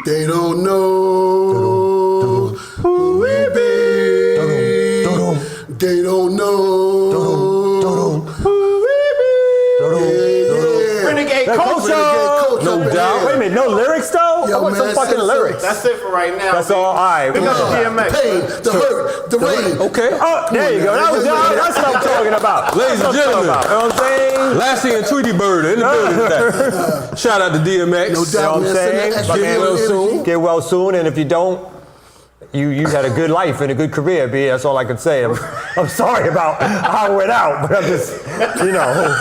They don't know who we be. They don't know who we be. Renegade culture. No doubt. Wait a minute, no lyrics though? Yo, I want some man, fucking lyrics. That's it for right now. That's all right. Pick up the DMX. The pain, the hurt, the rain. Okay. Oh, there you go. That's what I'm talking about. Ladies and gentlemen, you know what I'm saying? Lassie and Tweety Bird in the building today. Shout out to DMX. No doubt, You know what I'm man. saying? Send that Get well soon. Get well soon, and if you don't, you had a good life and a good career, B. That's all I can say. I'm sorry about how it went out, but I'm just, you know.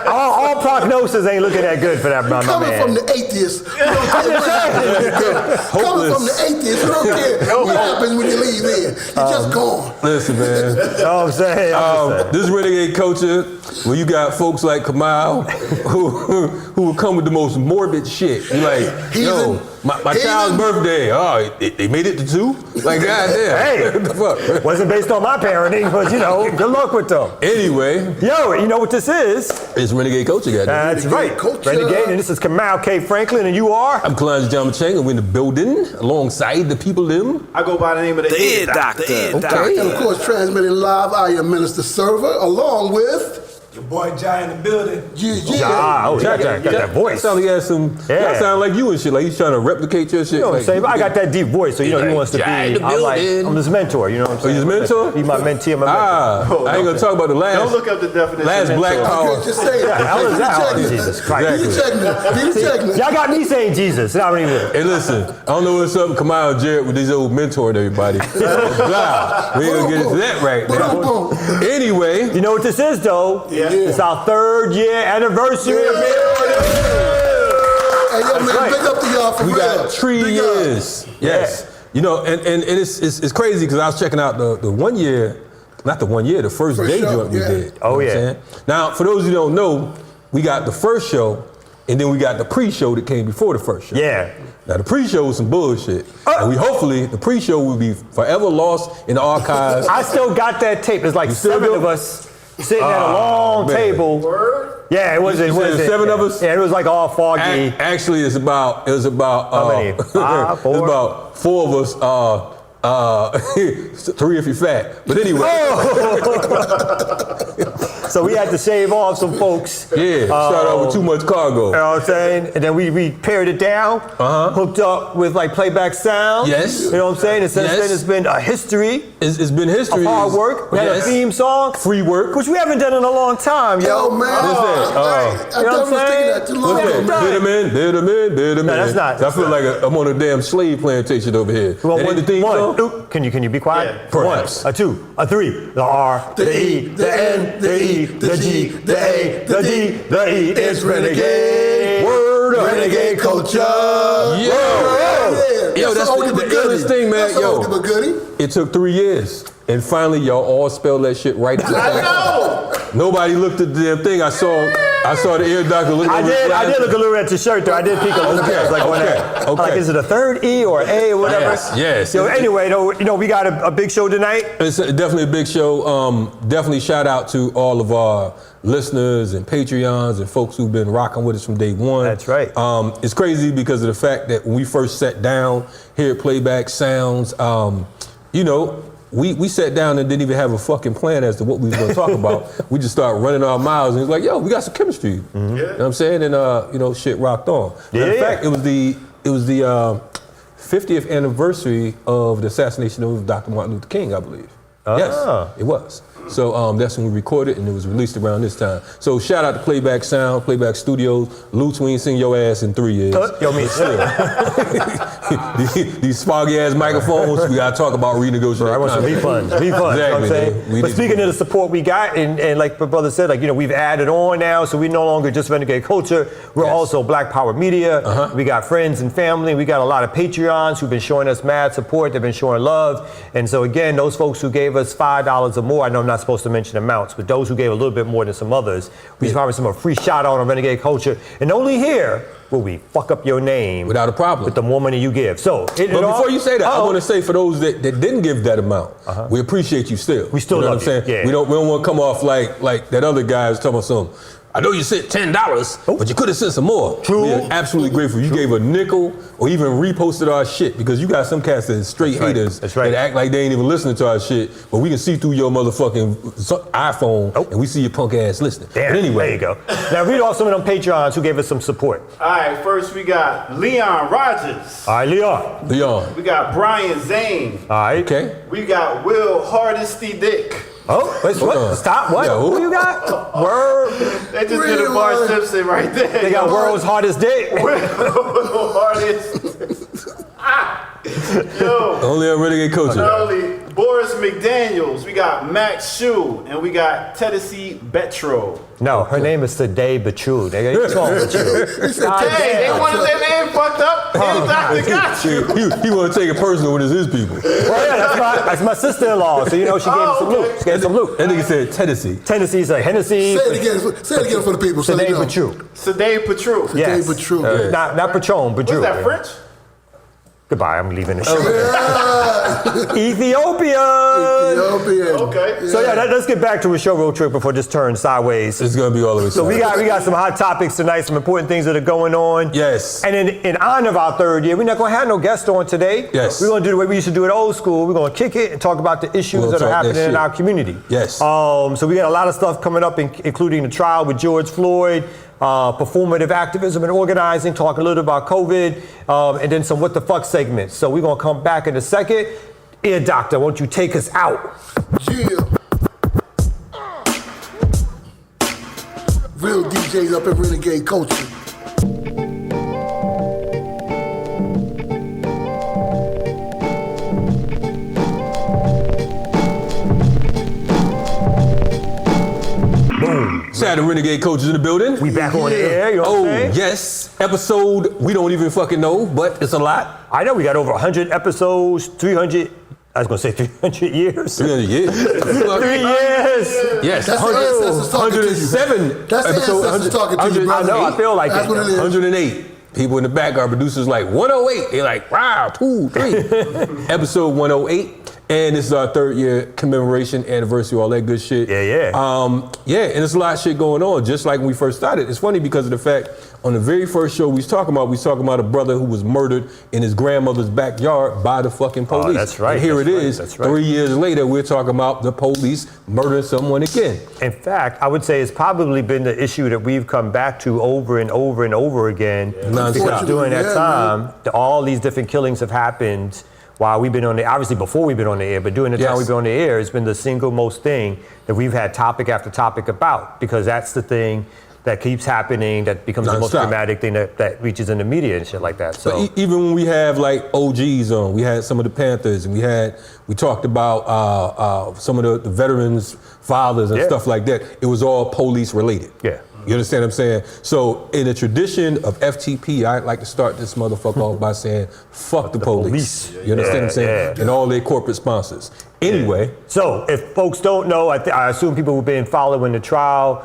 All prognosis ain't looking that good for that, my Coming man. from the atheists, we don't care what happens. Coming from the atheists, we don't care what happens when you leave here. You're just gone. Listen, man. You know what I'm saying? This is Renegade culture, where you got folks like Kamau who will come with the most morbid shit. You like, yo, my child's birthday. Oh, they made it to 2? Like, goddamn. Hey, what the fuck? wasn't based on my parenting, but you know, good luck with them. Anyway, Yo, you know what this is? it's Renegade culture, goddamn. That's right. Culture. Renegade, and this is Kamau K. Franklin, and you are? I'm Kalonji Changa. We're in the building alongside the people them. I go by the name of the Ear Doctor. Okay. And of course, transmitting live, I am Minister Server, along with Your boy Jai in the building. Ah, oh, got that voice. Sound like he has some. Yeah. That sound like you and shit. Like he's trying to replicate your shit. You know what I'm saying? But I got that deep voice, so you know he wants to be. Jai in the I'm his mentor. You know what I'm saying? his mentor? He's my mentee. My mentor. I ain't gonna talk about the last. Don't look up the definition. Last of Black mentor. Power. just say it. How is that? Oh, Jesus Christ. Be the checkman. Y'all got me saying Jesus. I don't even. Hey, listen, I don't know what's up, Kamau and Jared with these old mentoring everybody. Blah. We ain't gonna get into that right now. Anyway, You know what this is, though? Yeah. It's our 3rd year anniversary. Hey, yo, man, right. big up to y'all for we real. got 3 Big years. Yes. You know, and it's crazy because I was checking out the 1 year, not the 1 year, the first day show, joint we yeah. did. You Oh, know what yeah. I'm saying? Now, for those who don't know, we got the first show, and then we got the pre-show that came before the first show. Yeah. Now the pre-show was some bullshit. And we hopefully the pre-show will be forever lost in the archives. I still got that tape. It's like still 7 do? of us sitting at a long man. table. Yeah, it wasn't. You said 7 of us? Yeah, it was like all foggy. Actually, it was about How many? 5, 4? It was about 4 of us. 3 if you're fat. But anyway. So we had to shave off some folks. Yeah, start off with too much cargo. You know what I'm saying? And then we pared it down, hooked up with like playback sound. Yes. You know what I'm saying? And since Yes. then it's been a history It's been history. of hard work. We had a theme song. Free work. Which we haven't done in a long time, yo. Yo, man. What's that? I You know what I'm was thinking saying? that too long What's ago, that? man. Bid 'em in, bid 'em in, bid 'em in. No, that's not- I feel like I'm on a damn slave plantation over here. Well, That ain't the theme one, song? two. Can you be quiet? Yeah. Perhaps. 1, a 2, a 3. The R, the E, the N, the E, the G, the A, the D, the E. It's Renegade. Word up. Renegade culture. Yo, that's oldie the but goodie. illest thing, man. That's an Yo. oldie but goodie. It took 3 years. And finally, y'all all spelled that shit right. I know. Nobody looked at the damn thing. I saw the ear doctor looking I over did his look a little at your shirt though. I did peek a little bit. I was like, okay. like, is it a 3rd E or A or whatever? Yes. So anyway, though, you know, we got a big show tonight. It's definitely a big show. Definitely shout out to all of our listeners and Patreons and folks who've been rocking with us from day one. That's right. It's crazy because of the fact that when we first sat down here at Playback Sounds, you know, we sat down and didn't even have a fucking plan as to what we was going to talk about. We just started running our mouths and it was like, yo, we got some chemistry. You know what I'm saying? And you know, shit rocked on. In fact, it was the 50th anniversary of the assassination of Dr. Martin Luther King, I believe. Yes, it was. So that's when we recorded and it was released around this time. So shout out to Playback Sound, Playback Studios. Lutz, we ain't seen your ass in 3 years. Yo, me too. These foggy ass microphones, we gotta talk about renegotiating. I want some refunds. Exactly, You know what I'm saying? man. But speaking of the support we got, and like my brother said, like, you know, we've added on now, so we no longer just Renegade Culture. We're also Black Power Media. We got friends and family. We got a lot of Patreons who've been showing us mad support. They've been showing love. And so again, those folks who gave us $5 or more, I know I'm not not supposed to mention amounts, but those who gave a little bit more than some others, we promised them a free shout out on Renegade Culture. And only here will we fuck up your name without a problem with the more money you give. So, but before you say that, I want to say for those that didn't give that amount, we appreciate you still. We still you know love what I'm saying? Yeah. We don't want to come off like that other guy was talking about something. I know you said $10, but you could have sent some more. True. We are absolutely grateful. You gave a nickel or even reposted our shit because you got some cats that are straight haters that act like they ain't even listening to our shit, but we can see through your motherfucking iPhone and we see your punk ass listening. Damn, but anyway. there you go. Now read off some of them Patreons who gave us some support. All right, first we got Leon Rogers. All right, Leon. We got Brian Zane. All right. Okay. We got Will Hardesty Dick. Oh, wait, what? Stop, what? Yeah, who you got? Word. They just did a Bart Simpson right there. They got world's hardest dick. Will Hardest. Yo. Only on Renegade Culture. Only Boris McDaniels. We got Max Shu. And we got Tennessee Betro. No, her name is Today Batrue. They got Hey, they wanted their name fucked up. Hey, Dr. got you. He want to take it personal when it's his people. Well, yeah, that's my sister-in-law. So you know she gave me some loot. She gave me some loot. That nigga said Tennessee. Tennessee's like Hennessy. Say it again for the people. So Today they know. Batrue. Today Petru. Yes. Today Batrue. Not Patron, Batrue. What's that, French? Goodbye. I'm leaving the show. Ethiopian. Okay. So yeah, let's get back to a show road trip before this turns sideways. It's gonna be all the way. So we got some hot topics tonight, some important things that are going on. Yes. And in honor of our third year, we're not gonna have no guest on today. Yes. We're gonna do the way we used to do it old school. We're gonna kick it and talk about the issues that are happening in our community. Yes. So we got a lot of stuff coming up, including the trial with George Floyd, performative activism and organizing, talking a little about COVID, and then some what the fuck segments. So we're gonna come back in a second. Ear Doctor, won't you take us out? Yeah. Real DJs up in Renegade Culture. Shout out to Renegade Coaches in the building. We back on the air, you know what I'm saying? Yes. Episode, we don't even fucking know, but it's a lot. I know we got over 100 episodes, 300, I was gonna say 300 years. 300 years. 3 years. Yes. That's the ancestors talking to you. 107. That's the ancestors talking to you, brother. I know, I feel like That's it. what it is. 108. People in the back, our producers like 108. They're like, wow, 2, 3. Episode 108. And this is our third year commemoration, anniversary, all that good shit. Yeah. Yeah, and there's a lot of shit going on, just like when we first started. It's funny because of the fact, on the very first show we was talking about a brother who was murdered in his grandmother's backyard by the fucking police. Oh, that's right. And here that's it right, is, that's right. 3 years later, we're talking about the police murdering someone again. In fact, I would say it's probably been the issue that we've come back to over and over and over again. Non-stop. Because during that Yeah, time, all these different killings have happened while we've been on the, obviously before we've been on the air, but during the time we've been on the air, it's been the single most thing that we've had topic after topic about, because that's the thing that keeps happening, that becomes the most dramatic thing that reaches in the media and shit like that. So but even when we have like OGs on, we had some of the Panthers, and we talked about some of the veterans' fathers and stuff like that. It was all police related. Yeah. You understand what I'm saying? So in a tradition of FTP, I'd like to start this motherfucker off by saying, fuck the police. You understand what I'm saying? Yeah. And all their corporate sponsors. Anyway. So if folks don't know, I assume people who've been following the trial,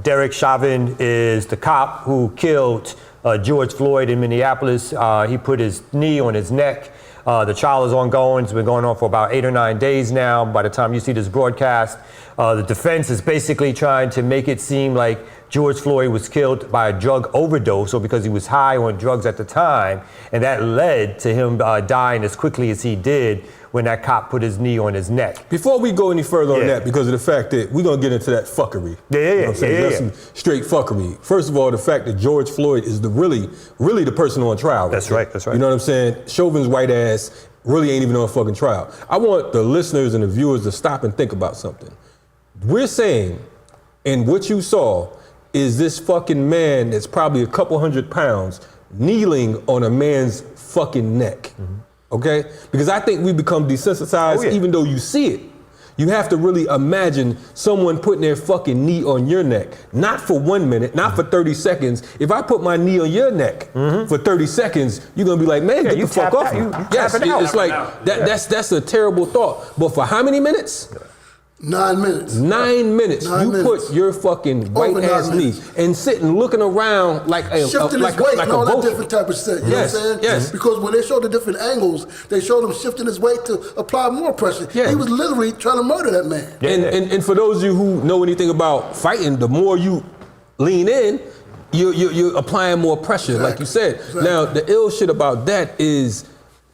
Derek Chauvin is the cop who killed George Floyd in Minneapolis. He put his knee on his neck. The trial is ongoing. It's been going on for about 8 or 9 days now. By the time you see this broadcast, the defense is basically trying to make it seem like George Floyd was killed by a drug overdose, or because he was high on drugs at the time, and that led to him dying as quickly as he did when that cop put his knee on his neck. Before we go any further on that, because of the fact that we're going to get into that fuckery. You know what I'm saying? That's some straight fuckery. First of all, the fact that George Floyd is the really the person on trial. That's right. You know what I'm saying? Chauvin's white ass really ain't even on a fucking trial. I want the listeners and the viewers to stop and think about something. We're saying, and what you saw is this fucking man that's probably a couple 100 pounds kneeling on a man's fucking neck. Okay? Because I think we become desensitized even though you see it. You have to really imagine someone putting their fucking knee on your neck. Not for 1 minute, not for 30 seconds. If I put my knee on your neck for 30 seconds, you're gonna be like, man, get the fuck off me. Yes, it's like, that's a terrible thought. But for how many minutes? 9 minutes. 9 minutes. Nine You minutes. put your fucking white Over 9 ass knee minutes. and sitting looking around like a Shifting like, his weight like and a all that vulture. different type of shit. You Yes, know what I'm saying? yes. Because when they showed the different angles, they showed him shifting his weight to apply more pressure. Yeah. He was literally trying to murder that man. Yeah. And for those of you who know anything about fighting, the more you lean in, you're applying more pressure, like you said. Exactly. Now, the ill shit about that is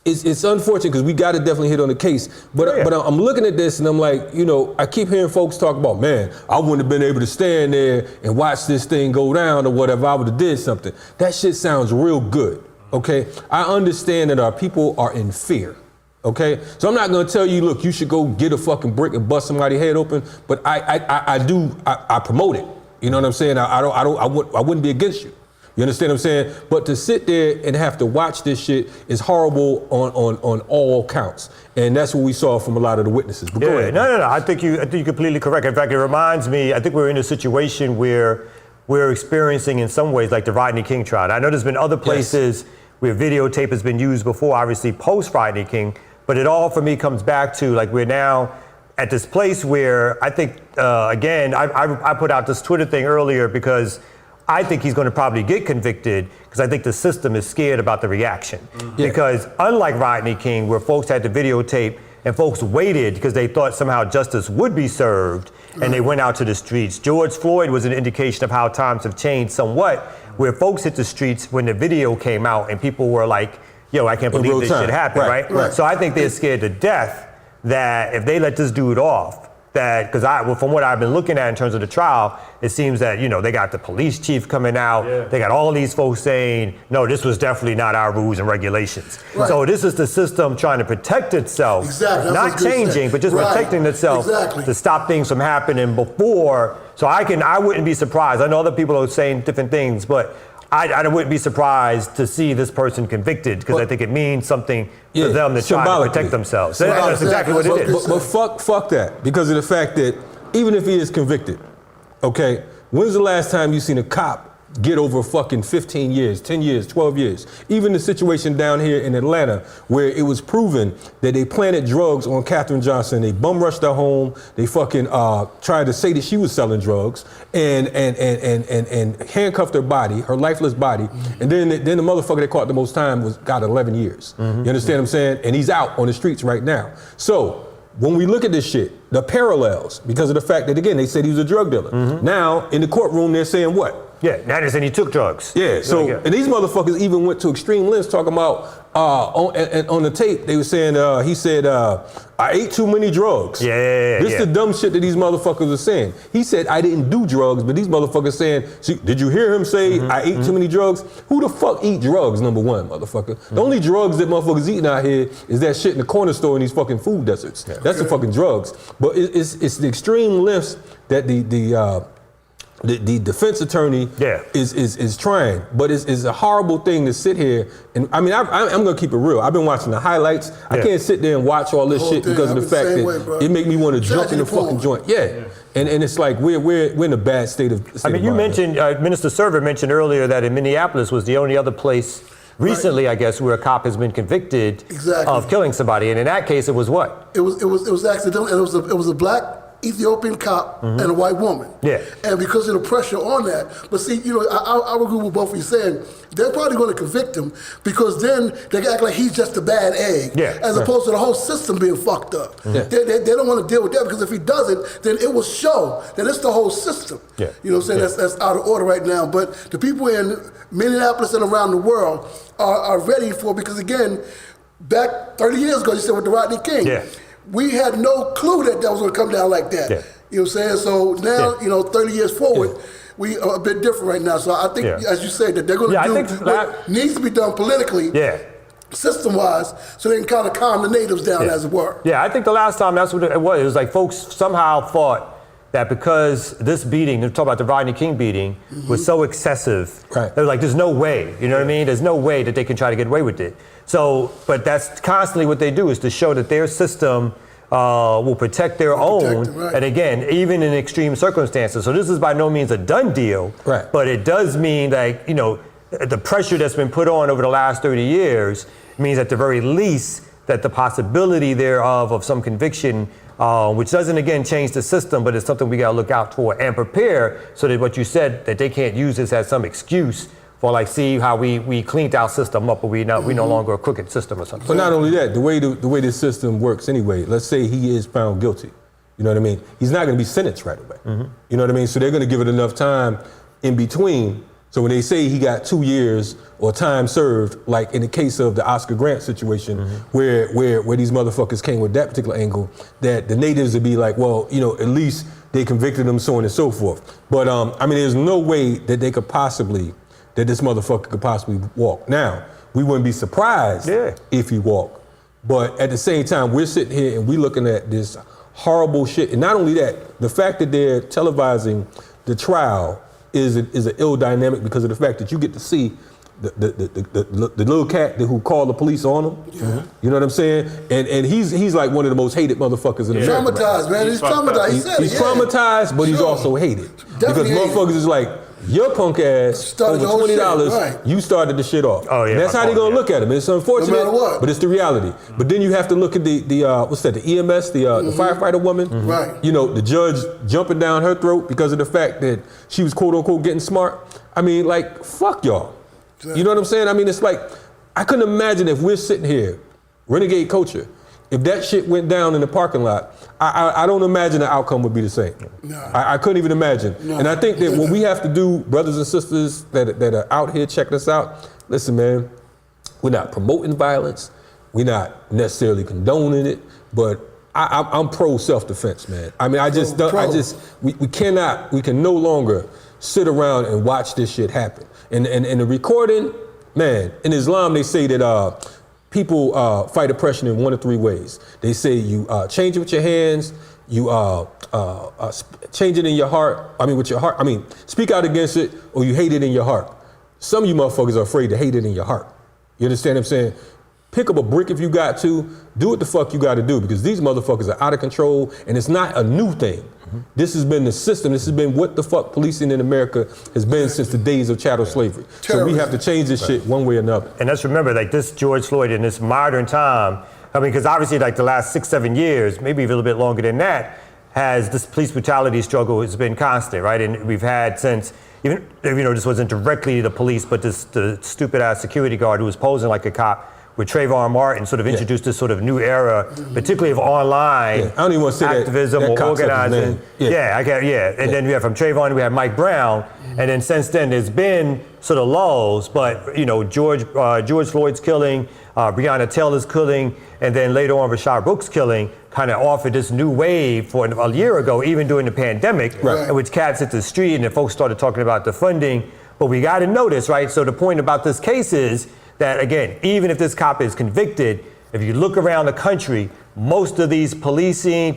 it's unfortunate because we got to definitely hit on the case. But but I'm looking at this and I'm like, you know, I keep hearing folks talk about, man, I wouldn't have been able to stand there and watch this thing go down or whatever. I would have did something. That shit sounds real good. Okay, I understand that our people are in fear. Okay, so I'm not gonna tell you, look, you should go get a fucking brick and bust somebody's head open. But I promote it. You know what I'm saying? I wouldn't be against you. You understand what I'm saying? But to sit there and have to watch this shit is horrible on all counts. And that's what we saw from a lot of the witnesses. But go ahead. No. I think you're completely correct. In fact, it reminds me, I think we're in a situation where we're experiencing in some ways like the Rodney King trial. I know there's been other places where videotape has been used before, obviously post Rodney King, but it all for me comes back to like we're now at this place where I think, again, I put out this Twitter thing earlier because I think he's going to probably get convicted because I think the system is scared about the reaction. Because unlike Rodney King, where folks had to videotape and folks waited because they thought somehow justice would be served and they went out to the streets. George Floyd was an indication of how times have changed somewhat, where folks hit the streets when the video came out and people were like, yo, I can't believe this shit happened, right? So I think they're scared to death that if they let this dude off, that, because from what I've been looking at in terms of the trial, it seems that, you know, they got the police chief coming out, they got all these folks saying, no, this was definitely not our rules and regulations. Right. So this is the system trying to protect itself, not changing, but just protecting itself to stop things from happening before. So I wouldn't be surprised. I know other people are saying different things, but I wouldn't be surprised to see this person convicted because I think it means something for them to try to protect themselves. That's exactly what it is. But fuck that, because of the fact that even if he is convicted, okay, when's the last time you seen a cop get over fucking 15 years, 10 years, 12 years? Even the situation down here in Atlanta where it was proven that they planted drugs on Katherine Johnson. They bum rushed her home. They fucking tried to say that she was selling drugs and handcuffed her body, her lifeless body. And then the motherfucker that caught the most time got 11 years. You understand what I'm saying? And he's out on the streets right now. So when we look at this shit, the parallels, because of the fact that, again, they said he was a drug dealer. Now, in the courtroom, they're saying what? Yeah, now they're saying he took drugs. Yeah, so, and these motherfuckers even went to extreme lengths talking about, on the tape, they were saying, he said, I ate too many drugs. This is the dumb shit that these motherfuckers are saying. He said, I didn't do drugs, but these motherfuckers saying, see, did you hear him say, I ate too many drugs? Who the fuck eat drugs, number one, motherfucker? The only drugs that motherfuckers eating out here is that shit in the corner store in these fucking food deserts. That's the fucking drugs. But it's the extreme lengths that the defense attorney is trying, but it's a horrible thing to sit here and I'm gonna keep it real. I've been watching the highlights. I can't sit there and watch all this shit because of the fact that it make me want to jump in the fucking joint. And it's like we're in a bad state of. You mentioned Minister Server mentioned earlier that in Minneapolis was the only other place recently, I guess, where a cop has been convicted of killing somebody, and in that case, it was what? It was accidental, and it was a black Ethiopian cop and a white woman. And because of the pressure on that, but see, you know, I would agree with both of you saying they're probably going to convict him because then they act like he's just a bad egg, as opposed to the whole system being fucked up. They don't want to deal with that because if he doesn't, then it will show that it's the whole system. You know what I'm saying? That's out of order right now. But the people in Minneapolis and around the world are ready for, because again, back 30 years ago, you said with the Rodney King, we had no clue that was going to come down like that. You know what I'm saying? So now, you know, 30 years forward, we are a bit different right now. So I think, as you say, that they're going to do what needs to be done politically, system-wise, so they can kind of calm the natives down, as it were. I think the last time that's what it was. It was like folks somehow thought that because this beating, they're talking about the Rodney King beating, was so excessive, they were like, there's no way, you know what I mean? There's no way that they can try to get away with it. So, but that's constantly what they do, is to show that their system will protect their own. And again, even in extreme circumstances. So this is by no means a done deal, but it does mean that, you know, the pressure that's been put on over the last 30 years means at the very least that the possibility thereof of some conviction which doesn't, again, change the system, but it's something we got to look out for and prepare so that what you said, that they can't use this as some excuse for like, see how we cleaned our system up, but we no longer a crooked system or something. But not only that, the way this system works anyway, let's say he is found guilty, you know what I mean? He's not going to be sentenced right away. You know what I mean? So they're going to give it enough time in between. So when they say he got 2 years or time served, like in the case of the Oscar Grant situation, where these motherfuckers came with that particular angle, that the natives would be like, well, you know, at least they convicted him, so on and so forth. But I mean, there's no way that this motherfucker could possibly walk. Now, we wouldn't be surprised if he walked. But at the same time, we're sitting here and we're looking at this horrible shit. And not only that, the fact that they're televising the trial is an ill dynamic because of the fact that you get to see the little cat who called the police on him. You know what I'm saying? And he's like one of the most hated motherfuckers in America. Traumatized, man. He's traumatized. He's traumatized, but he's also hated. Because motherfuckers is like, your punk ass, over $20, you started the shit off. Oh, yeah, and that's how they gonna look at him. It's unfortunate, no matter what. but it's the reality. But then you have to look at the EMS, the firefighter woman. Right. You know, the judge jumping down her throat because of the fact that she was quote unquote getting smart. I mean, like, fuck y'all. Exactly. You know what I'm saying? I mean, it's like, I couldn't imagine if we're sitting here, Renegade culture, if that shit went down in the parking lot, I don't imagine the outcome would be the same. No. I couldn't even imagine. No. And I think that what we have to do, brothers and sisters that are out here checking us out, listen, man, we're not promoting violence. We're not necessarily condoning it, but I'm pro self-defense, man. I mean, we can no longer sit around and watch this shit happen. And the recording, man, in Islam, they say that people fight oppression in 1 of 3 ways. They say you change it with your hands, you change it in your heart, with your heart, speak out against it, or you hate it in your heart. Some of you motherfuckers are afraid to hate it in your heart. You understand what I'm saying? Pick up a brick if you got to, do what the fuck you got to do, because these motherfuckers are out of control, and it's not a new thing. This has been the system. This has been what the fuck policing in America has been since the days of chattel slavery. So we have to change this shit one way or another. And let's remember, like, this George Floyd in this modern time, because obviously, like, the last 6-7 years, maybe a little bit longer than that, has this police brutality struggle has been constant, right? And we've had since, even, this wasn't directly the police, but the stupid-ass security guard who was posing like a cop, with Trayvon Martin sort of introduced this sort of new era, particularly of online I don't even want to say activism that or organizing. And then we have from Trayvon, we have Mike Brown, and then since then there's been sort of lulls, but George Floyd's killing, Breonna Taylor's killing, and then later on Rashad Brooks' killing kind of offered this new wave for a year ago, even during the pandemic, in which cats hit the street and then folks started talking about the funding. But we got to notice, right? So the point about this case is that, again, even if this cop is convicted, if you look around the country, most of these policing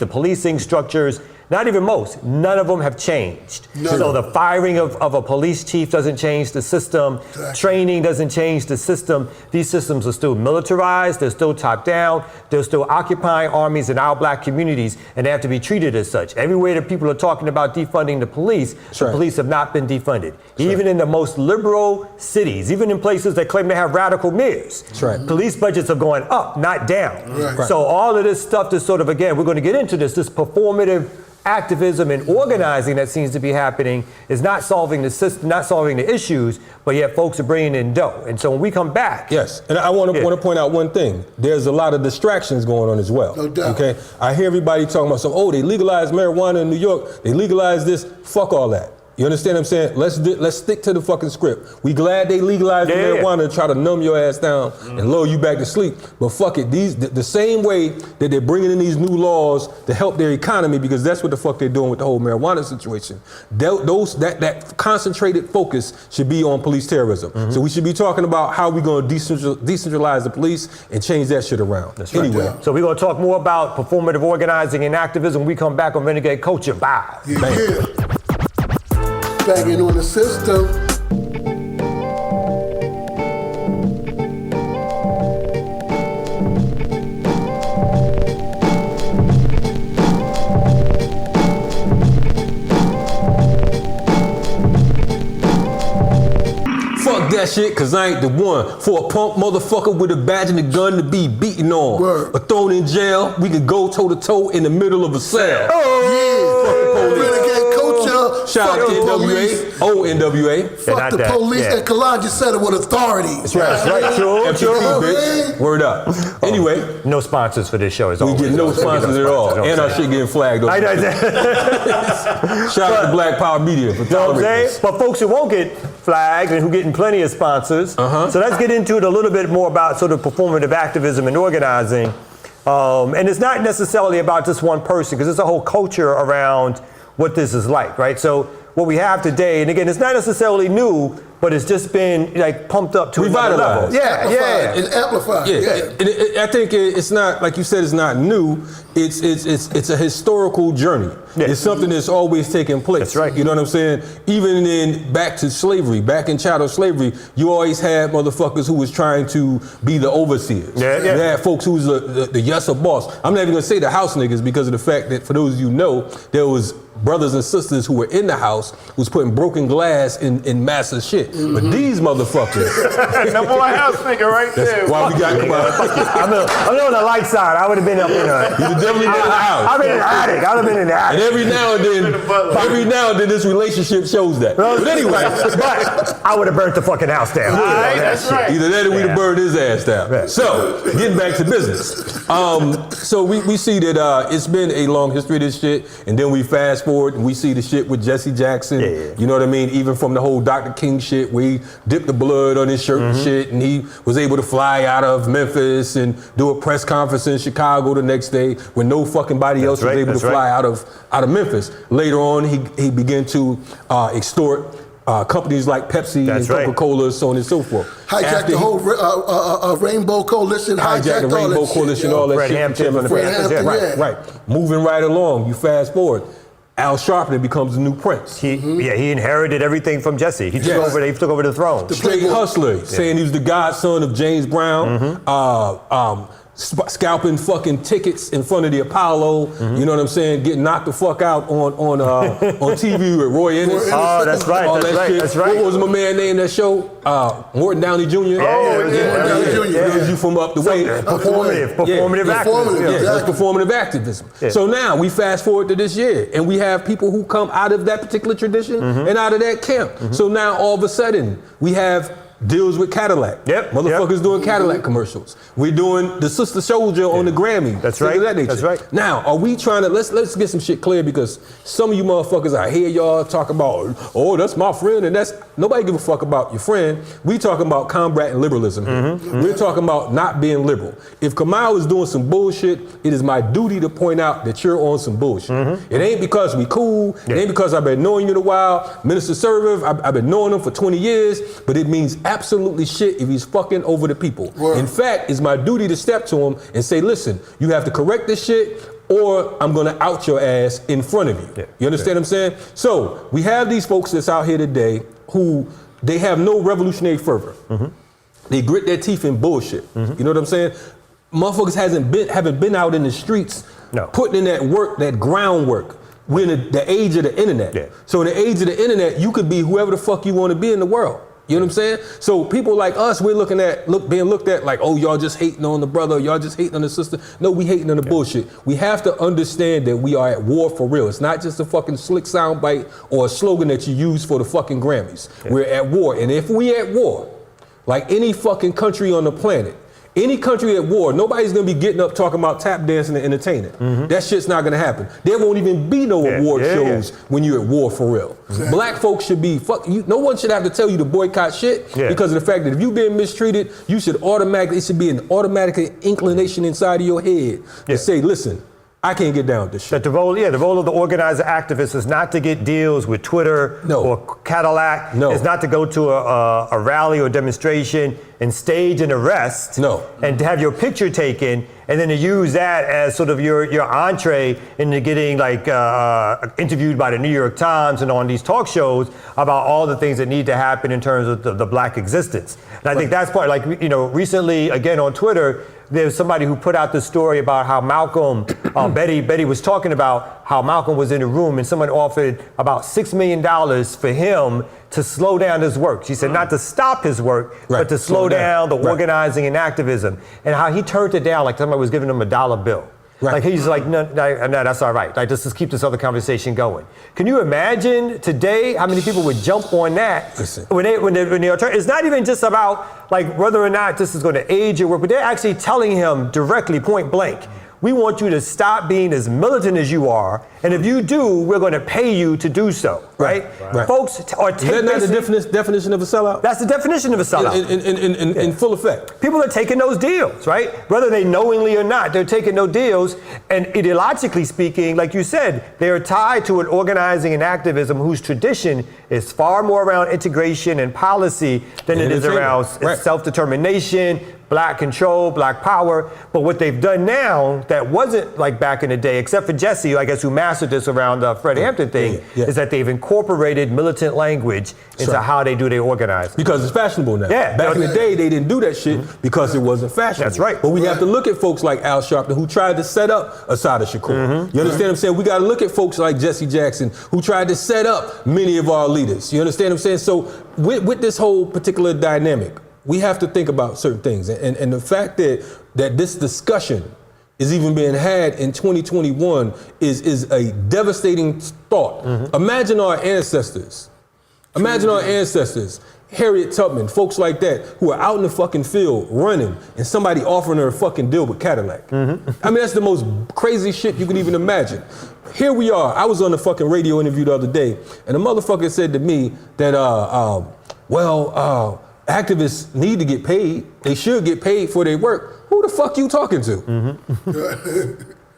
structures, not even most, none of them have changed. So the firing of a police chief doesn't change the system. Training doesn't change the system. These systems are still militarized. They're still top down. They're still occupying armies in our black communities, and they have to be treated as such. Everywhere that people are talking about defunding the police, the police have not been defunded. Even in the most liberal cities, even in places that claim to have radical mayors, police budgets are going up, not down. So all of this stuff is sort of, again, we're going to get into this performative activism and organizing that seems to be happening is not solving the system, not solving the issues, but yet folks are bringing in dough. And so when we come back, and I want to point out one thing. There's a lot of distractions going on as well. No doubt. Okay, I hear everybody talking about they legalized marijuana in New York. They legalized this. Fuck all that. You understand what I'm saying? Let's stick to the fucking script. We glad they legalized the marijuana to try to numb your ass down and lull you back to sleep. But fuck it, the same way that they're bringing in these new laws to help their economy, because that's what the fuck they're doing with the whole marijuana situation. That concentrated focus should be on police terrorism. So we should be talking about how we're going to decentralize the police and change that shit around. That's right. Anyway, so we're going to talk more about performative organizing and activism when we come back on Renegade Culture. Bye. Banging on the system. Fuck that shit, cause I ain't the one. For a punk motherfucker with a badge and a gun to be beaten on. Or thrown in jail, we could go toe to toe in the middle of a cell. Renegade culture. Shout out to NWA, old NWA. Fuck the police, and Kalonji said it with authority. That's right. True. bitch. Word up. Anyway. No sponsors for this show. We get no sponsors at all. And our shit getting flagged. Shout out to Black Power Media for tolerating us. But folks who won't get flagged and who getting plenty of sponsors. So let's get into it a little bit more about sort of performative activism and organizing. And it's not necessarily about just one person, because there's a whole culture around what this is like, right? So what we have today, and again, it's not necessarily new, but it's just been like pumped up to another level. It's amplified. And I think it's not, like you said, it's not new. It's a historical journey. It's something that's always taken place. That's right. You know what I'm saying? Even in back to slavery, back in chattel slavery, you always had motherfuckers who was trying to be the overseers. You had folks who was the yes or boss. I'm not even gonna say the house niggas, because of the fact that, for those of you who know, there was brothers and sisters who were in the house who was putting broken glass in massive shit. But these motherfuckers. Number one house nigga right there. That's why we got I'm on the light side. I would have been up in You'd definitely been in the house. I've been in the attic. I would have been in the attic. And every now and then this relationship shows that. But anyway. But I would have burnt the fucking house down. That's right. Either that or we'd have burned his ass down. So, getting back to business. So we see that it's been a long history of this shit, and then we fast forward and we see the shit with Jesse Jackson. You know what I mean? Even from the whole Dr. King shit, where he dipped the blood on his shirt and shit, and he was able to fly out of Memphis and do a press conference in Chicago the next day when no fucking body else was able to fly out of Memphis. Later on, he began to extort companies like Pepsi and Coca-Cola, so on and so forth. Hijacked the whole Rainbow Coalition. Hijacked the Rainbow Coalition, all that shit. Right. Moving right along, you fast forward. Al Sharpton becomes the new prince. He inherited everything from Jesse. He took over the throne. Straight hustler, saying he was the godson of James Brown. Scalping fucking tickets in front of the Apollo, you know what I'm saying? Getting knocked the fuck out on TV with Roy Ennis. Oh, that's right. That's right. What was my man named that show? Morton Downey Jr. Morton Downey Jr. You from up the way. Performative activism. That's performative activism. So now we fast forward to this year, and we have people who come out of that particular tradition and out of that camp. So now all of a sudden we have deals with Cadillac. Motherfuckers doing Cadillac commercials. We're doing the Sister Soldier on the Grammy. That's right. That's right. Now, are we trying to, let's get some shit clear, because some of you motherfuckers, I hear y'all talk about, oh, that's my friend, and that's, nobody give a fuck about your friend. We talking about combating liberalism here. We're talking about not being liberal. If Kamau is doing some bullshit, it is my duty to point out that you're on some bullshit. It ain't because we cool. It ain't because I've been knowing you in a while. Minister Servive, I've been knowing him for 20 years, but it means absolutely shit if he's fucking over the people. In fact, it's my duty to step to him and say, listen, you have to correct this shit, or I'm gonna out your ass in front of you. You understand what I'm saying? So we have these folks that's out here today who, they have no revolutionary fervor. They grit their teeth in bullshit. You know what I'm saying? Motherfuckers haven't been out in the streets putting in that work, that groundwork. We're in the age of the internet. So in the age of the internet, you could be whoever the fuck you want to be in the world. You know what I'm saying? So people like us, we're being looked at like, oh, y'all just hating on the brother, y'all just hating on the sister. No, we hating on the bullshit. We have to understand that we are at war for real. It's not just a fucking slick soundbite or a slogan that you use for the fucking Grammys. We're at war. And if we at war, like any fucking country on the planet, any country at war, nobody's gonna be getting up talking about tap dancing and entertaining. That shit's not gonna happen. There won't even be no award shows when you're at war for real. Black folks should be, no one should have to tell you to boycott shit because of the fact that if you've been mistreated, it should be an automatic inclination inside of your head to say, listen, I can't get down with this shit. The role of the organizer activist is not to get deals with Twitter or Cadillac. It's not to go to a rally or demonstration and stage an arrest. And to have your picture taken and then to use that as sort of your entree into getting like interviewed by the New York Times and on these talk shows about all the things that need to happen in terms of the black existence. And I think that's part, like, you know, recently, again, on Twitter, there's somebody who put out the story about how Malcolm, Betty was talking about how Malcolm was in the room and someone offered about $6 million for him to slow down his work. She said not to stop his work, but to slow down the organizing and activism. And how he turned it down like somebody was giving him a $1 bill. Like he's like, no, that's all right. Like, just keep this other conversation going. Can you imagine today how many people would jump on that? When they're it's not even just about like whether or not this is going to aid your work, but they're actually telling him directly, point blank, we want you to stop being as militant as you are, and if you do, we're going to pay you to do so, right? Folks are taking... Is that not the definition of a sellout? That's the definition of a sellout. In full effect. People are taking those deals, right? Whether they knowingly or not, they're taking those deals, and ideologically speaking, like you said, they're tied to an organizing and activism whose tradition is far more around integration and policy than it is around self-determination, black control, black power. But what they've done now that wasn't like back in the day, except for Jesse, I guess, who mastered this around the Fred Hampton thing, is that they've incorporated militant language into how they do their organizing. Because it's fashionable now. Yeah. Back in the day, they didn't do that shit because it wasn't fashionable. That's right. But we have to look at folks like Al Sharpton who tried to set up Assata Shakur. You understand what I'm saying? We got to look at folks like Jesse Jackson who tried to set up many of our leaders. You understand what I'm saying? So with this whole particular dynamic, we have to think about certain things. And the fact that this discussion is even being had in 2021 is a devastating thought. Imagine our ancestors. Imagine our ancestors, Harriet Tubman, folks like that, who are out in the fucking field running and somebody offering her a fucking deal with Cadillac. I mean, that's the most crazy shit you can even imagine. Here we are. I was on the fucking radio interview the other day, and a motherfucker said to me that, activists need to get paid. They should get paid for their work. Who the fuck you talking to?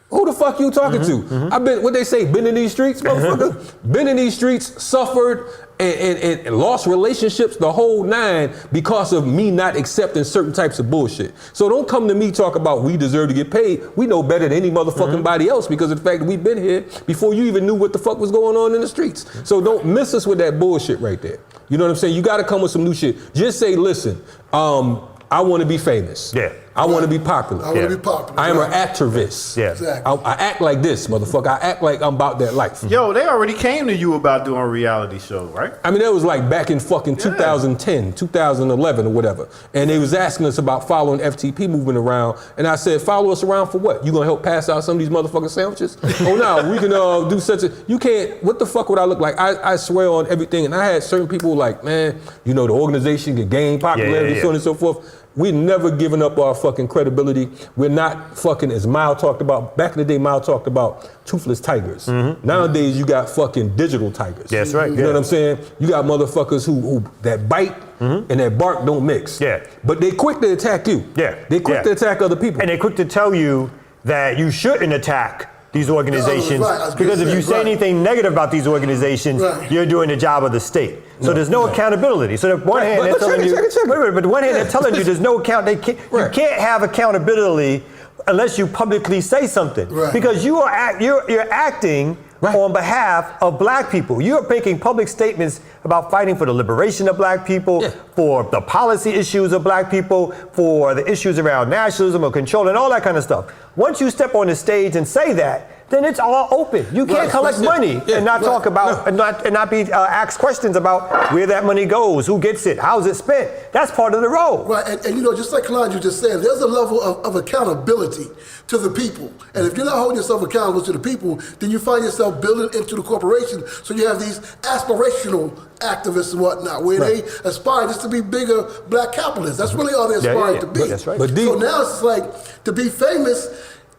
Who the fuck you talking to? I've been, what they say, been in these streets, motherfucker? Been in these streets, suffered, and lost relationships, the whole nine, because of me not accepting certain types of bullshit. So don't come to me talk about we deserve to get paid. We know better than any motherfucking body else because of the fact that we've been here before you even knew what the fuck was going on in the streets. So don't miss us with that bullshit right there. You know what I'm saying? You gotta come with some new shit. Just say, listen, I want to be famous. I want to be popular. I want to be popular. I am an activist. Exactly. I act like this, motherfucker. I act like I'm about that life. Yo, they already came to you about doing a reality show, right? I mean, that was like back in fucking 2010, 2011 or whatever. And they was asking us about following FTP movement around. And I said, follow us around for what? You gonna help pass out some of these motherfucking sandwiches? Oh no, we can do such a, you can't, what the fuck would I look like? I swear on everything. And I had certain people like, man, you know, the organization can gain popularity, so on and so forth. We've never given up our fucking credibility. We're not fucking, as Mao talked about, back in the day, Mao talked about toothless tigers. Nowadays, you got fucking digital tigers. That's right. You know what I'm saying? You got motherfuckers who that bite and that bark don't mix. But they quick to attack you. They quick to attack other people. And they quick to tell you that you shouldn't attack these organizations because if you say anything negative about these organizations, you're doing the job of the state. So there's no accountability. So on one hand, they're telling you, but on one hand, they're telling you there's no account. You can't have accountability unless you publicly say something because you're acting on behalf of black people. You're making public statements about fighting for the liberation of black people, for the policy issues of black people, for the issues around nationalism or control and all that kind of stuff. Once you step on the stage and say that, then it's all open. You can't collect money and not talk about and not be asked questions about where that money goes, who gets it, how's it spent. That's part of the role. And you know, just like Kalonji just said, there's a level of accountability to the people. And if you're not holding yourself accountable to the people, then you find yourself building into the corporation. So you have these aspirational activists and whatnot, where they aspire just to be bigger black capitalists. That's really all they're aspiring to be. That's right. So now it's like, to be famous,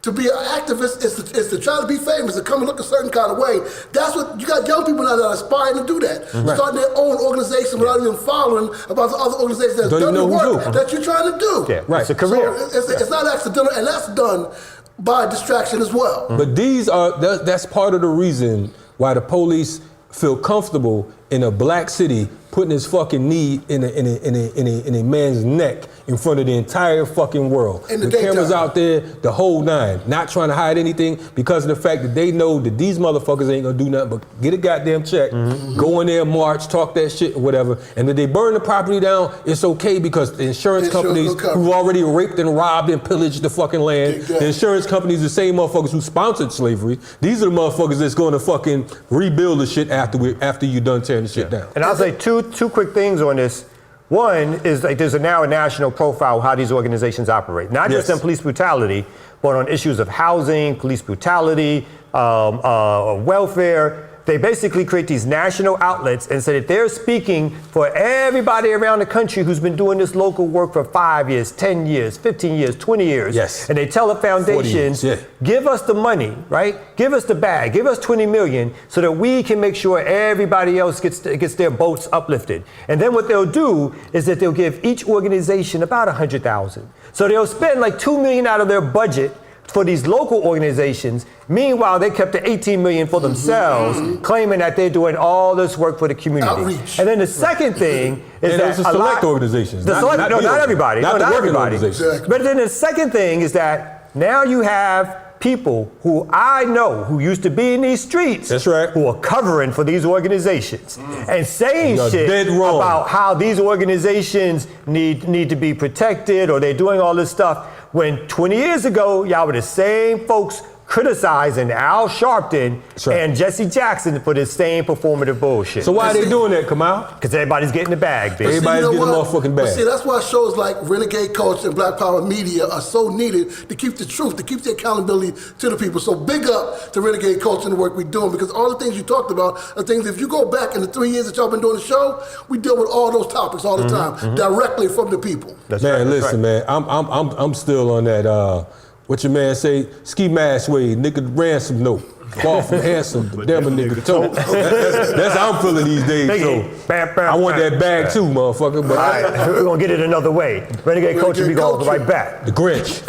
to be an activist is to try to be famous, to come and look a certain kind of way. That's what, you got young people now that are aspiring to do that. Starting their own organization without even following about the other organizations that's done the work that you're trying to do. It's a career. So it's not accidental, and that's done by distraction as well. But that's part of the reason why the police feel comfortable in a black city putting his fucking knee in a man's neck in front of the entire fucking world. The cameras out there, the whole nine, not trying to hide anything because of the fact that they know that these motherfuckers ain't gonna do nothing but get a goddamn check, go in there, march, talk that shit or whatever, and if they burn the property down, it's okay because the insurance companies who already raped and robbed and pillaged the fucking land, the insurance companies, the same motherfuckers who sponsored slavery, these are the motherfuckers that's gonna fucking rebuild the shit after you done tearing the shit down. And I'll say two quick things on this. One is like there's now a national profile of how these organizations operate, not just on police brutality, but on issues of housing, police brutality, welfare. They basically create these national outlets and say that they're speaking for everybody around the country who's been doing this local work for 5 years, 10 years, 15 years, 20 years. Yes. And they tell the foundations, give us the money, right? Give us the bag, give us 20 million so that we can make sure everybody else gets their boats uplifted. And then what they'll do is that they'll give each organization about 100,000. So they'll spend like 2 million out of their budget for these local organizations. Meanwhile, they kept the 18 million for themselves, claiming that they're doing all this work for the community. Outreach. And then the second thing is and that those are select organizations. Not everybody. Not everybody. Exactly. But then the second thing is that now you have people who I know who used to be in these streets. That's right. Who are covering for these organizations and saying You're shit dead wrong. about how these organizations need to be protected or they're doing all this stuff. When 20 years ago, y'all were the same folks criticizing Al Sharpton and Jesse Jackson for this same performative bullshit. So why are they doing that, Kamau? Because everybody's getting the bag, bitch. Everybody's getting the motherfucking bag. But see, that's why shows like Renegade Culture and Black Power Media are so needed to keep the truth, to keep the accountability to the people. So big up to Renegade Culture and the work we're doing, because all the things you talked about are things, if you go back in the 3 years that y'all been doing the show, we deal with all those topics all the time, directly from the people. That's man, right, listen, man, I'm still on that. What your man say? Ski mask way, nigga ransom note. Far from handsome, but damn a nigga toe. That's how I'm feeling these days. So I want that bag too, motherfucker. But all right, we're gonna get it another way. Renegade Culture, we going right back. The Grinch.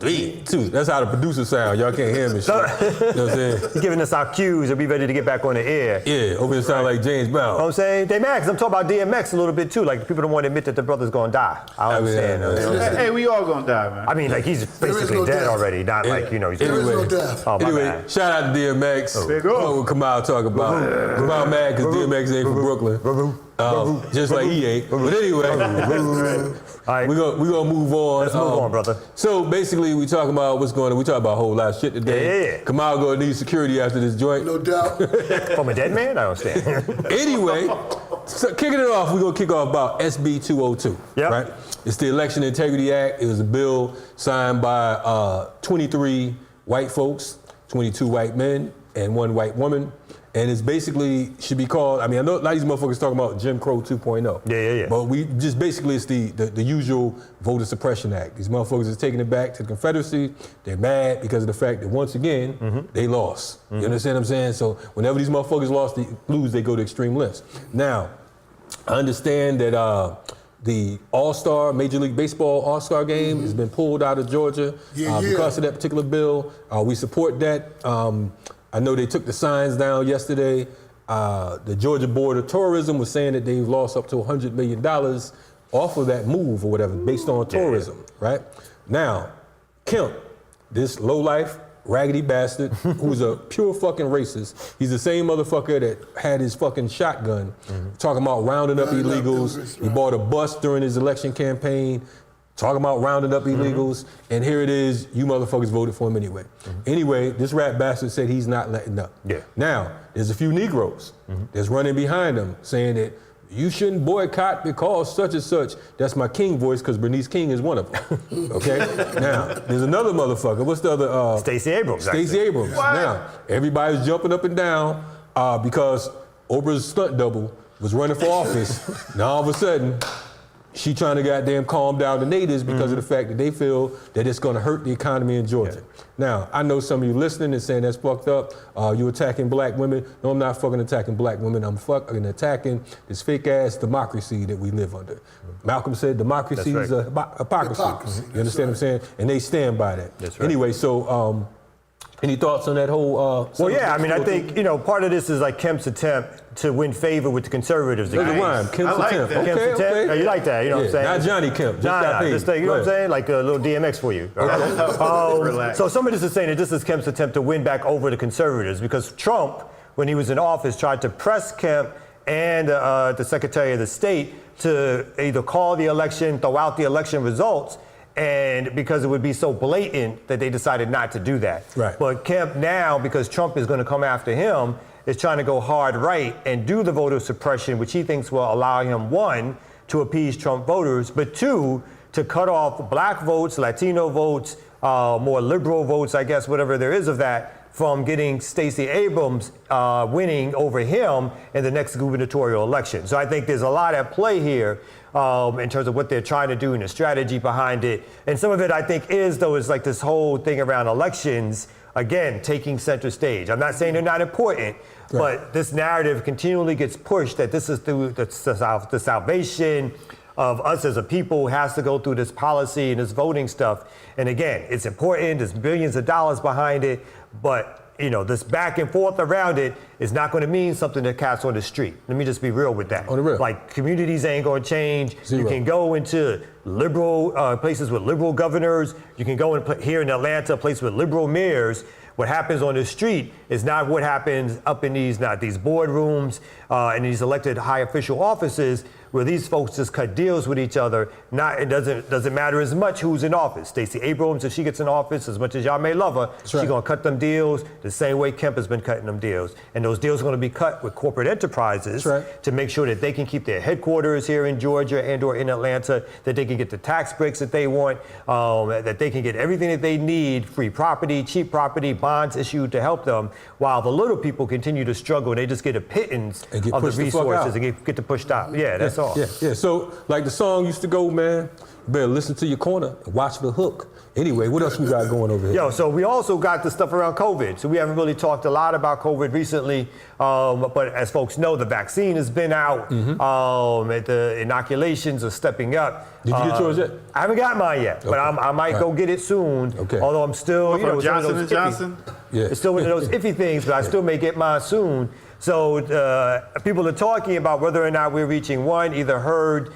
3, 2. That's how the producer sound. Y'all can't hear me. Shit. You know what I'm saying? He's giving us our cues and be ready to get back on the air. Yeah, over here sound like James Brown. You know what I'm saying? Max, I'm talking about DMX a little bit too. Like, people don't want to admit that the brother's gonna die. I understand. Hey, we all gonna die, man. I mean, like, he's basically dead already. Not like, you know, he's no death. Oh, my Anyway, bad. shout out to DMX. Big up. What Kamau talk about? Kamau mad because DMX ain't from Brooklyn. Just like he ain't. But anyway, right. we gonna move on. Let's move on, brother. So basically, we talking about what's going on. We talking about a whole lot of shit today. Yeah. Kamau gonna need security after this joint. No doubt. From a dead man? I don't understand. Anyway, so kicking it off, we're gonna kick off about SB 202. Yep. Right? It's the Election Integrity Act. It was a bill signed by 23 white folks, 22 white men, and 1 white woman. And it's basically should be called, I mean, I know a lot of these motherfuckers talking about Jim Crow 2.0. Yeah. But we just basically, it's the usual Voter Suppression Act. These motherfuckers is taking it back to the Confederacy. They're mad because of the fact that once again, they lost. You understand what I'm saying? So whenever these motherfuckers lose, they go to extreme lengths. Now, I understand that the All-Star, Major League Baseball All-Star game has been pulled out of Georgia because of that particular bill. We support that. I know they took the signs down yesterday. The Georgia Board of Tourism was saying that they've lost up to $100 million off of that move or whatever, based on tourism, right? Now, Kemp, this lowlife, raggedy bastard, who's a pure fucking racist, he's the same motherfucker that had his fucking shotgun, talking about rounding up illegals. He bought a bus during his election campaign, talking about rounding up illegals, and here it is, you motherfuckers voted for him anyway. Anyway, this rat bastard said he's not letting up. Now, there's a few Negroes that's running behind him saying that you shouldn't boycott because such and such. That's my King voice, because Bernice King is one of them. Okay? Now, there's another motherfucker. What's the other? Stacey Abrams. Stacey Abrams. What? Now, everybody's jumping up and down because Oprah's stunt double was running for office. Now all of a sudden, she trying to goddamn calm down the natives because of the fact that they feel that it's going to hurt the economy in Georgia. Now, I know some of you listening and saying that's fucked up. You attacking black women. No, I'm not fucking attacking black women. I'm fucking attacking this fake ass democracy that we live under. Malcolm said democracy is a hypocrisy. You understand what I'm saying? And they stand by that. That's right. Anyway, so any thoughts on that whole? Well, yeah, I mean, I think, part of this is like Kemp's attempt to win favor with the conservatives. There's a rhyme. Kemp's like attempt. that. Kemp's attempt? Okay. Oh, you like that, you know what I'm saying? Not Johnny Kemp. Just got paid. Just like, you know what I'm saying? Like a little DMX for you. Relax. So some of this is saying that this is Kemp's attempt to win back over the conservatives because Trump, when he was in office, tried to press Kemp and the Secretary of the State to either call the election, throw out the election results, and because it would be so blatant that they decided not to do that. Right. But Kemp now, because Trump is going to come after him, is trying to go hard right and do the voter suppression, which he thinks will allow him, one, to appease Trump voters, but two, to cut off black votes, Latino votes, more liberal votes, I guess, whatever there is of that, from getting Stacey Abrams winning over him in the next gubernatorial election. So I think there's a lot at play here in terms of what they're trying to do and the strategy behind it. And some of it, I think, is like this whole thing around elections, again, taking center stage. I'm not saying they're not important, but this narrative continually gets pushed that this is through the salvation of us as a people has to go through this policy and this voting stuff. And again, it's important, there's billions of dollars behind it, but this back and forth around it is not going to mean something to cats on the street. Let me just be real with that. On the real. Like, communities ain't going to change. Zero. You can go into liberal places with liberal governors. You can go here in Atlanta, a place with liberal mayors. What happens on the street is not what happens up in these boardrooms and these elected high official offices where these folks just cut deals with each other. It doesn't matter as much who's in office. Stacey Abrams, if she gets in office, as much as y'all may love her, she's gonna cut them deals the same way Kemp has been cutting them deals. And those deals are gonna be cut with corporate enterprises to make sure that they can keep their headquarters here in Georgia and or in Atlanta, that they can get the tax breaks that they want, that they can get everything that they need, free property, cheap property, bonds issued to help them, while the little people continue to struggle and they just get a pittance of the resources and get to pushed out. Yeah, that's all. Yeah. So, like the song used to go, man, you better listen to your corner and watch the hook. Anyway, what else we got going over here? Yo, so we also got the stuff around COVID. So we haven't really talked a lot about COVID recently, but as folks know, the vaccine has been out. The inoculations are stepping up. Did you get yours yet? I haven't got mine yet, but I might go get it soon. Okay. Although I'm still, Johnson & Johnson? Yeah. It's still one of those iffy things, but I still may get mine soon. So people are talking about whether or not we're reaching either herd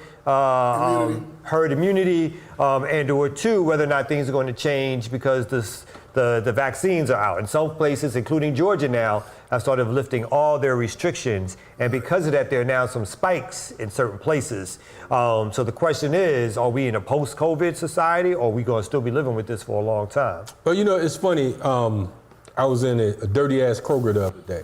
immunity, and or two, whether or not things are going to change because the vaccines are out. In some places, including Georgia now, have started lifting all their restrictions. And because of that, there are now some spikes in certain places. So the question is, are we in a post-COVID society, or are we going to still be living with this for a long time? Well, it's funny. I was in a dirty ass Kroger the other day,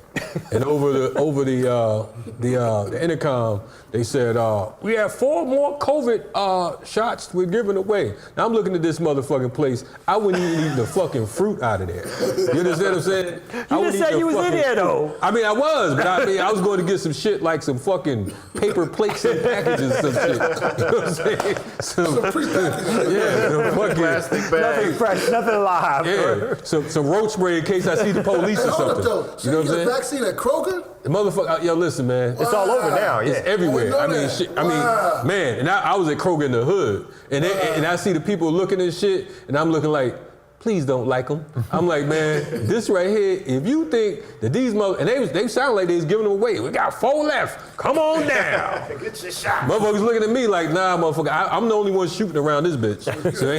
and over the intercom, they said we have 4 more COVID shots we're giving away. Now I'm looking at this motherfucking place. I wouldn't even eat the fucking fruit out of there. You understand what I'm saying? You just said you was in there though. I mean, I was, but I was going to get some shit like some fucking paper plates and packages, some shit. You know what I'm saying? Some fucking plastic bags. Nothing fresh, nothing alive. Yeah, some roach spray in case I see the police or something. So You know what I'm you get a saying? vaccine at Kroger? The motherfucker, yo, listen, man. It's all over now. Yeah. It's everywhere. I I know mean, that. shit. Wow. Man, and I was at Kroger in the hood, and and I see the people looking at shit, and I'm looking like, please don't like them. I'm like, man, this right here, if you think that these and they sound like they was giving them away. We got 4 left. Come on down. Get your shot. Motherfuckers looking at me like, nah, motherfucker, I'm the only one shooting around this bitch. So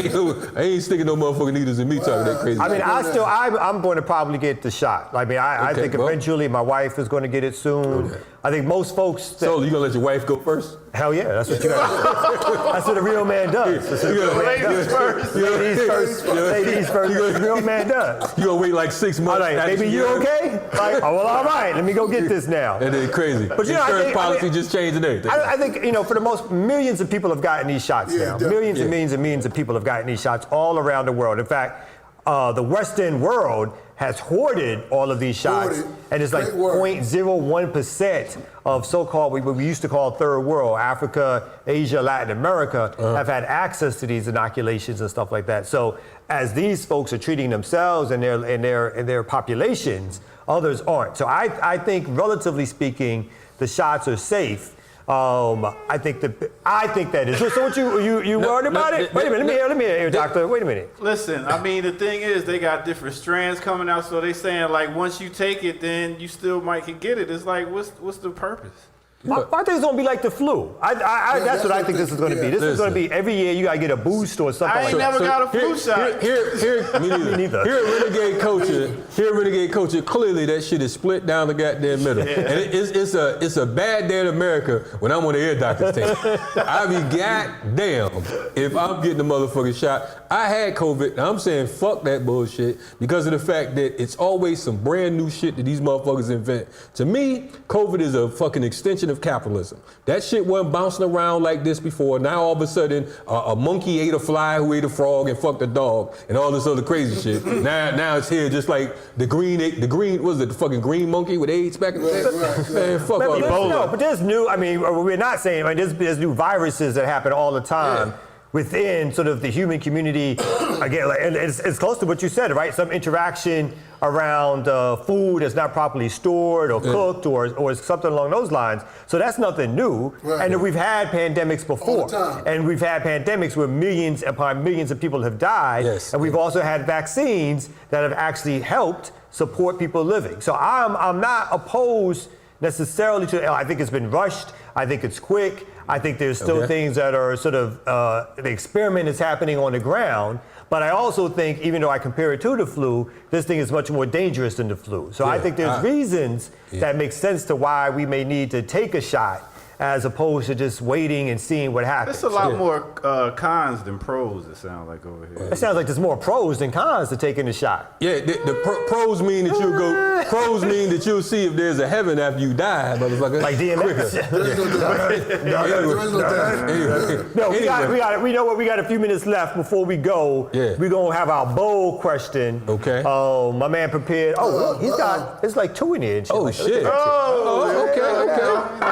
I ain't sticking no motherfucking needles in me talking that crazy. I mean, I'm going to probably get the shot. I mean, I think eventually my wife is going to get it soon. Okay. I think most folks. So you gonna let your wife go first? Hell yeah, that's what you got. That's what a real man does. That's what a real man does. Ladies first. Ladies first. That's what a real man does. You gonna wait like 6 months? I'm like, baby, you okay? Like, oh well, all right. Let me go get this now. And then crazy. But Insurance policy just changed and everything. I think, for the most, millions of people have gotten these shots now. Millions and millions and millions of people have gotten these shots all around the world. In fact, the Western world has hoarded all of these shots, and it's like 0.01% of so-called what we used to call third world, Africa, Asia, Latin America, have had access to these inoculations and stuff like that. So as these folks are treating themselves and their populations, others aren't. So I think, relatively speaking, the shots are safe. I think that is. So what you worried about it? Wait a minute, let me hear, doctor. Wait a minute. Listen, I mean, the thing is, they got different strands coming out, so they saying like once you take it, then you still might can get it. It's like, what's the purpose? I think it's gonna be like the flu. That's what I think this is gonna be. This is gonna be every year you gotta get a boost or something. I ain't never got a flu shot. Me neither. Here at Renegade Culture, clearly that shit is split down the goddamn middle. Yeah. And it's a bad day in America when I'm on the ear doctor's team. I be goddamn if I'm getting the motherfucking shot. I had COVID, and I'm saying fuck that bullshit because of the fact that it's always some brand new shit that these motherfuckers invent. To me, COVID is a fucking extension of capitalism. That shit wasn't bouncing around like this before. Now all of a sudden, a monkey ate a fly who ate a frog and fucked a dog and all this other crazy shit. Now it's here just like the green, was it the fucking green monkey with AIDS back in the day? Man, fuck all that. No, but there's new, I mean, we're not saying, I mean, there's new viruses that happen all the time. Yeah. Within sort of the human community, again, and it's close to what you said, right? Some interaction around food that's not properly stored or cooked or something along those lines. So that's nothing new. Right. And we've had pandemics before. And we've had pandemics where millions upon millions of people have died. Yes. And we've also had vaccines that have actually helped support people living. So I'm not opposed necessarily to, I think it's been rushed. I think it's quick. I think there's still things that are sort of, the experiment is happening on the ground. But I also think, even though I compare it to the flu, this thing is much more dangerous than the flu. So I think there's reasons that make sense to why we may need to take a shot as opposed to just waiting and seeing what happens. There's a lot more cons than pros, it sounds like over here. It sounds like there's more pros than cons to taking the shot. Yeah, the pros mean that you'll go, pros mean that you'll see if there's a heaven after you die, motherfucker. Like DMX. We know what, we got a few minutes left before we go. Yeah. We're going to have our bold question. Okay. My man prepared. He's got, it's like 2 in here. Oh, shit. Okay.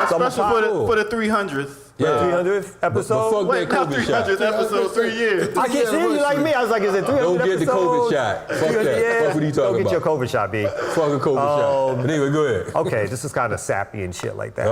Special for the 300th. Yeah. 300th episode? Wait, not 300th episode, 3 years. I can't see you like me. I was like, is it 300th Don't get episode? the COVID shot. Fuck that. Fuck what you talking about. Don't get your COVID shot, B. Fuck a COVID shot. But anyway, go ahead. Okay, this is kind of sappy and shit like that.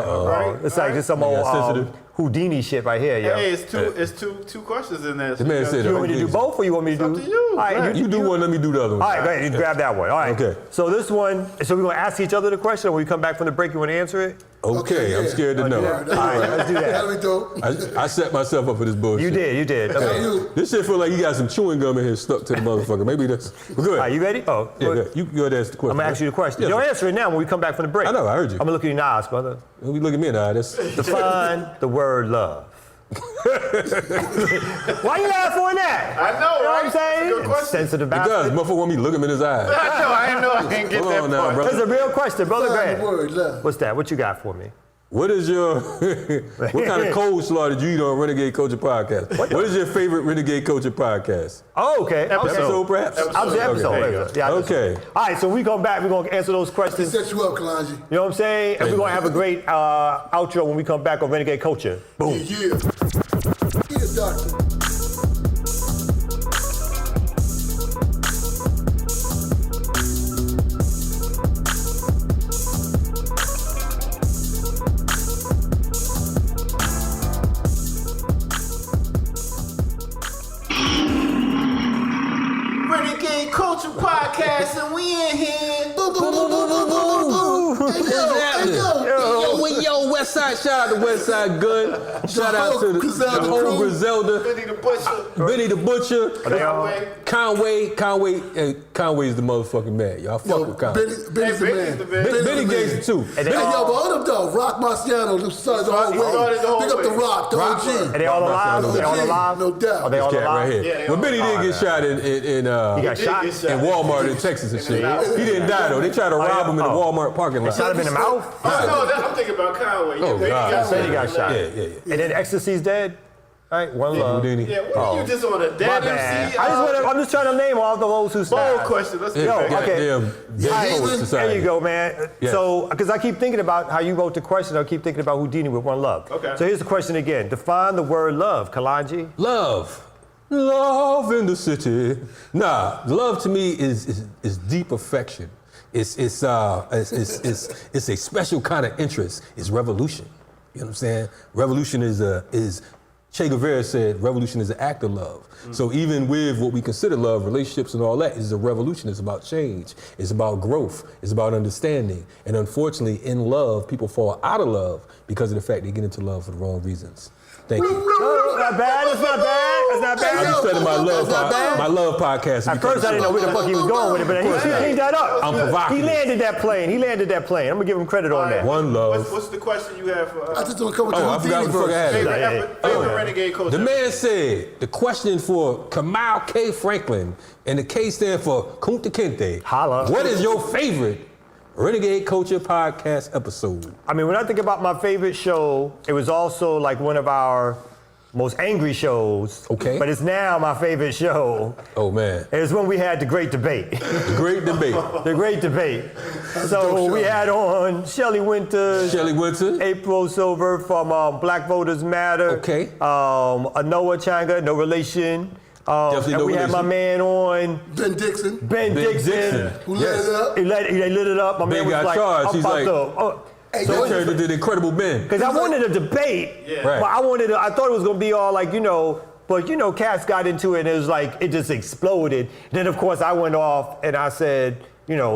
It's like just some old Houdini shit right here, yo. Hey, it's two questions in there. The man said you want me to do both, or you want me to do? It's up to you. All right, you do one, let me do the other one. All right, go ahead. You grab that one. All right. Okay. So this one, so we're going to ask each other the question, or when we come back from the break, you want to answer it? Okay, I'm scared to know. All right, let's do that. I set myself up for this bullshit. You did. Okay. This shit feel like you got some chewing gum in here stuck to the motherfucker. Maybe that's. But go ahead. All right, you ready? Oh, yeah. You go ahead and ask the question. I'm going to ask you the question. Yes, You'll answer it now when we come back from the break. I know, I heard you. I'm going to look at you in the eyes, brother. You look at me in the eye. Define the word love. Why you laughing on that? I know, you know right? what I'm saying? Good question. Sensitive bastard. It does. Motherfucker want me to look him in his eyes. I know. I didn't get Come that on now, part. brother. That's a real question, brother. Go Define ahead. the word love. What's that? What you got for me? What is your, what kind of coleslaw did you eat on Renegade Culture Podcast? What is your favorite Renegade Culture podcast? Oh, okay. Episode perhaps? Episode. Yeah, okay. All right, so when we come back, we're going to answer those questions. Set you up, Kalonji. You know what I'm saying? And we're going to have a great outro when we come back on Renegade Culture. Boom. Yeah. Yeah, doctor. Renegade Culture Podcast, and we in here. Boo, boo, boo, boo, boo, boo, boo. Hey, yo, West Side, shout out to West Side Gun. Shout out to the whole Griselda. Benny the Butcher. Conway is the motherfucking man. Y'all fuck with Conway. Benny's the man. Benny gangster too. Hey, yo, but hold up though. Rock Marciano, who started the whole way. Pick up the Rock, the OG. Are they all alive? No doubt. Are they all Cat alive? right here. But Benny did get shot in He got shot? in Walmart in Texas and shit. He didn't die though. They tried to rob him in the Walmart parking lot. Shot him in the mouth? I'm thinking about Conway. Oh, God. Benny got shot. Yeah. And then Ecstasy's dead? Right, one love. Yeah, what are you just on a dead MC? I'm just trying to name all those who Bold snapped. question. Let's Yo, get back. okay. There you go, man. Yes. So, because I keep thinking about how you wrote the question, I keep thinking about Houdini with one love. Okay. So here's the question again. Define the word love, Kalonji. Love in the city. Nah, love to me is deep affection. It's a special kind of interest. It's revolution. You know what I'm saying? Revolution is Che Guevara said, revolution is an act of love. So even with what we consider love, relationships and all that is a revolution. It's about change. It's about growth. It's about understanding. And unfortunately, in love, people fall out of love because of the fact they get into love for the wrong reasons. Thank you. No, it's not bad. It's not bad. It's not bad. I just started my love podcast. At first, I didn't know where the fuck he was going with it, but he cleaned that up. I'm provocative. He landed that plane. I'm gonna give him credit on that. One love. What's the question you have for I just want to come with I the forgot what the fuck I had. favorite Renegade coach? The man said the question for Kamau K. Franklin, and the K stand for Kunta Kinte. Holla. What is your favorite Renegade Culture podcast episode? I mean, when I think about my favorite show, it was also like one of our most angry shows. Okay. But it's now my favorite show. Oh man. It was when we had the great debate. The great debate. The great debate. So we had on Shelley Winters, April Silver from Black Voters Matter. Okay. A Noah Changa, no relation. Definitely and no we had my relation. man on. Ben Dixon. Ben Dixon. Who lit it up? He lit it up. My Ben man was got like, charged. I'm He's about like- to, Hey, That yo, turned into the Incredible Ben. because I wanted a debate, Right. but I thought it was gonna be all like, but cats got into it and it was like, it just exploded. Then of course I went off and I said,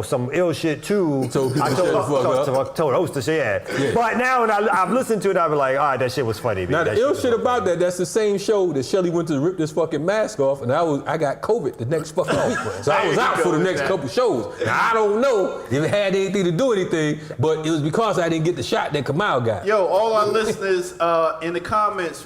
some ill shit too. Told people to shut the fuck up. Told host to shit, yeah. But now when I've listened to it, I've been like, all right, that shit was funny. Now That the ill was shit funny. about that's the same show that Shelley went to rip this fucking mask off, and I got COVID the next fucking week. So I was out for the next couple shows. Now I don't know if it had anything to do anything, but it was because I didn't get the shot that Kamau got. Yo, all our listeners in the comments,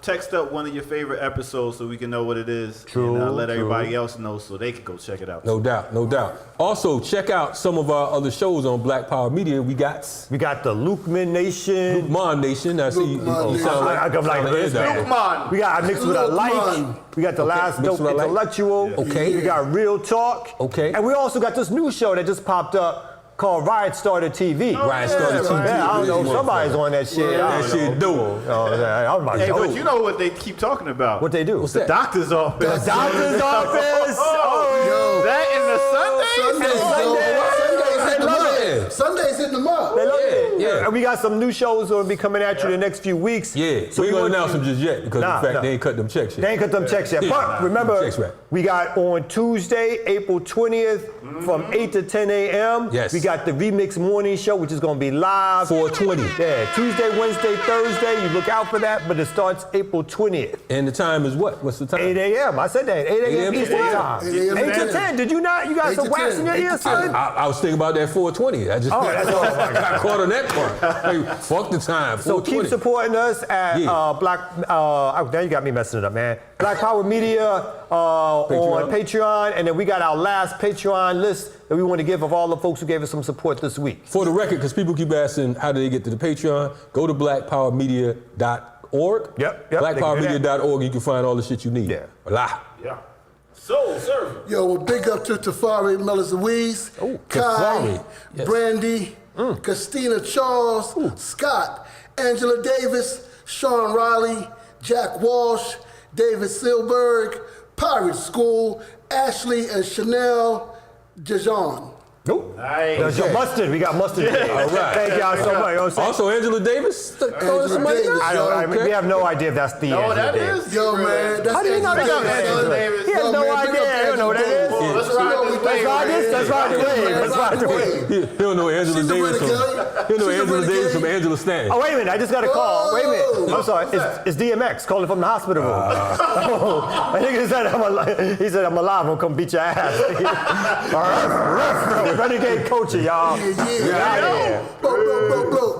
text up one of your favorite episodes so we can know what it is. True, And let true. everybody else know so they can go check it out. No doubt, no doubt. Also, check out some of our other shows on Black Power Media. We got the Lukeman Nation. Mon Nation. I see you Mon sound I come like this, man. Lukman. We got Mixed with a Like. Lukman. We got the Last Mixed Dope with a Like. Intellectual. Okay. We got Real Talk. Okay. And we also got this new show that just popped up called Riot Starter TV. Riot Starter TV. Yeah, I don't know. Somebody's on that shit. I That don't shit know. dope. Hey, but you know what they keep talking about? What they do? What's The that? doctor's office. Doctor's office. Yo. That in the Sundays? Sundays in the mud. They love it. Yeah. And we got some new shows that will be coming at you the next few weeks. Yeah, So we ain't want gonna announce them just yet because of the fact they ain't cut them checks yet. They ain't cut them checks yet. Yeah. But remember, Checks right. we got on Tuesday, April 20th from 8 to 10 a.m. Yes. We got the Remix Morning Show, which is going to be live. 4:20. Yeah, Tuesday, Wednesday, Thursday. You look out for that, but it starts April 20th. And the time is what? What's the time? 8 a.m. I said that. 8 a.m. 8 Eastern a.m. time. 8 a.m. 8 to 10. Did you not? You got 8 some to wax 10. in your 8 to ear, 10. son? I was thinking about that 420. I just got caught on that part. Hey, fuck the time. So 420. keep supporting us at now you got me messing it up, man. Black Power Media on Patreon, and then we got our last Patreon list that we want to give of all the folks who gave us some support this week. For the record, because people keep asking how do they get to the Patreon, go to blackpowermedia.org. Yep. Blackpowermedia.org. You can find all the shit you need. Yeah. Voila. Yeah. Soul Server. Yo, well, big up to Tavares, Mellis Louise, Kai, Tavares. Yes. Brandy, Christina Charles, Scott, Angela Davis, Sean Riley, Jack Walsh, David Silberg, Pirate School, Ashley and Chanel GaJoin. Nope. Nice. There's your mustard. We got mustard today. All right. Thank y'all so much. You know what I'm saying? Also, Angela Davis. Angela Davis, We have no idea if that's the Oh, Angela that Davis. is? Yo, man, that's How do you not know Angela that? Davis. Davis. He has Yo, no man, big idea. up I don't know what that is. Angela Let's Davis. ride You know this we wave. got Let's ride the wave. Let's ride the wave. He don't know Angela She's a Davis from renegade. he don't know She's a Angela Davis from renegade. Angela Stanton. Oh, wait a minute. I just got a call. Wait a minute. I'm sorry. It's DMX calling from the hospital room. I think he said, I'm alive. I'm going to come beat your ass. Renegade culture, y'all. Yeah. Get out of here. Bro.